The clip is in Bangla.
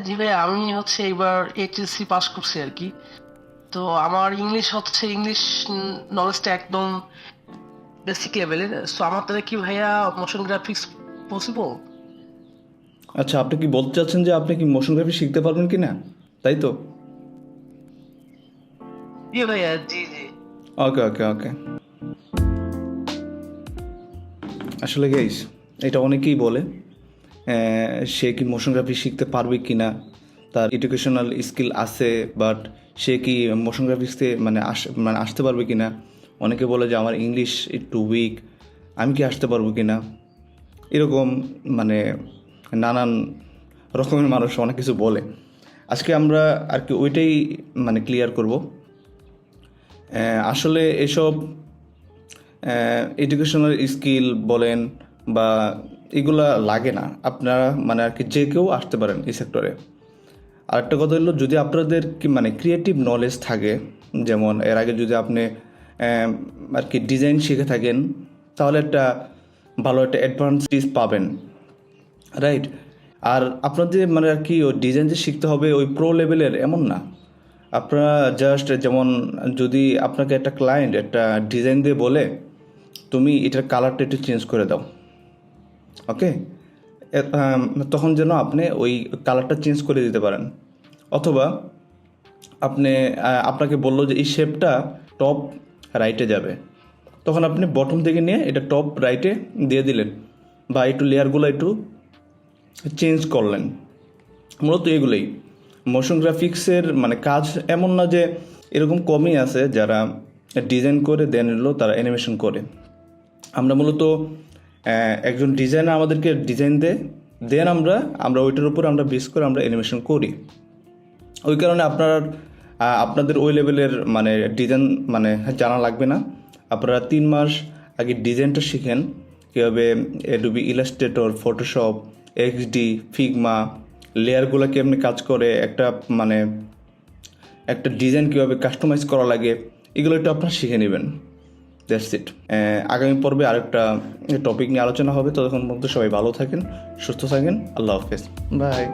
জি ভাই, আমি হচ্ছে এবার এইচএসসি পাস করছি আর কি। তো আমার ইংলিশ নলেজটা একদম বেসিক লেভেলের। সো আমার তাহলে কি ভাইয়া মোশন গ্রাফিক্স পসিবল? আচ্ছা, আপনি কি বলতে চাচ্ছেন যে আপনি কি মোশন গ্রাফিক শিখতে পারবেন কি না, তাই তো? জি ভাইয়া, জি জি। ওকে ওকে ওকে। আসলে গাইস, এটা অনেকেই বলে সে কি মোশন গ্রাফিক শিখতে পারবে কি না, তার এডুকেশনাল স্কিল আছে, বাট সে কি মোশন গ্রাফিক্সে মানে আসতে পারবে কি না। অনেকে বলে যে আমার ইংলিশ একটু উইক, আমি কি আসতে পারবো কি না, এরকম মানে নানান রকমের মানুষ অনেক কিছু বলে। আজকে আমরা আর কি ওইটাই মানে ক্লিয়ার করব। আসলে এসব এডুকেশনাল স্কিল বলেন বা এগুলা লাগে না, আপনারা মানে আর কি যে কেউ আসতে পারেন এই সেক্টরে। আরেকটা কথা হলো, যদি আপনাদের কি মানে ক্রিয়েটিভ নলেজ থাকে, যেমন এর আগে যদি আপনি আর কি ডিজাইন শিখে থাকেন, তাহলে একটা ভালো একটা অ্যাডভান্টেজ পাবেন, রাইট? আর আপনাদের মানে আর কি ওই ডিজাইন যে শিখতে হবে ওই প্রো লেভেলের এমন না। আপনারা জাস্ট যেমন, যদি আপনাকে একটা ক্লায়েন্ট একটা ডিজাইন দিয়ে বলে তুমি এটার কালারটা একটু চেঞ্জ করে দাও, ওকে, তখন যেন আপনি ওই কালারটা চেঞ্জ করে দিতে পারেন। অথবা আপনি আপনাকে বললো যে এই শেপটা টপ রাইটে যাবে, তখন আপনি বটম থেকে নিয়ে এটা টপ রাইটে দিয়ে দিলেন, বা একটু লেয়ারগুলো একটু চেঞ্জ করলেন। মূলত এগুলোই মোশন গ্রাফিক্সের মানে কাজ। এমন না যে, এরকম কমই আছে যারা ডিজাইন করে দেন এলো তারা অ্যানিমেশন করে। আমরা মূলত একজন ডিজাইনার আমাদেরকে ডিজাইন দেন আমরা আমরা ওইটার উপর আমরা বেস করে আমরা অ্যানিমেশন করি। ওই কারণে আপনাদের ওই লেভেলের মানে ডিজাইন মানে জানা লাগবে না। আপনারা 3 মাস আগে ডিজাইনটা শিখেন, কীভাবে Adobe Illustrator, Photoshop, XD, Figma, লেয়ারগুলো কেমনি কাজ করে, মানে একটা ডিজাইন কীভাবে কাস্টমাইজ করা লাগে, এগুলো একটু আপনারা শিখে নেবেন। That's it. আগামী পর্বে আরেকটা টপিক নিয়ে আলোচনা হবে। ততক্ষণ পর্যন্ত সবাই ভালো থাকেন, সুস্থ থাকেন। আল্লাহ হাফেজ, বাই।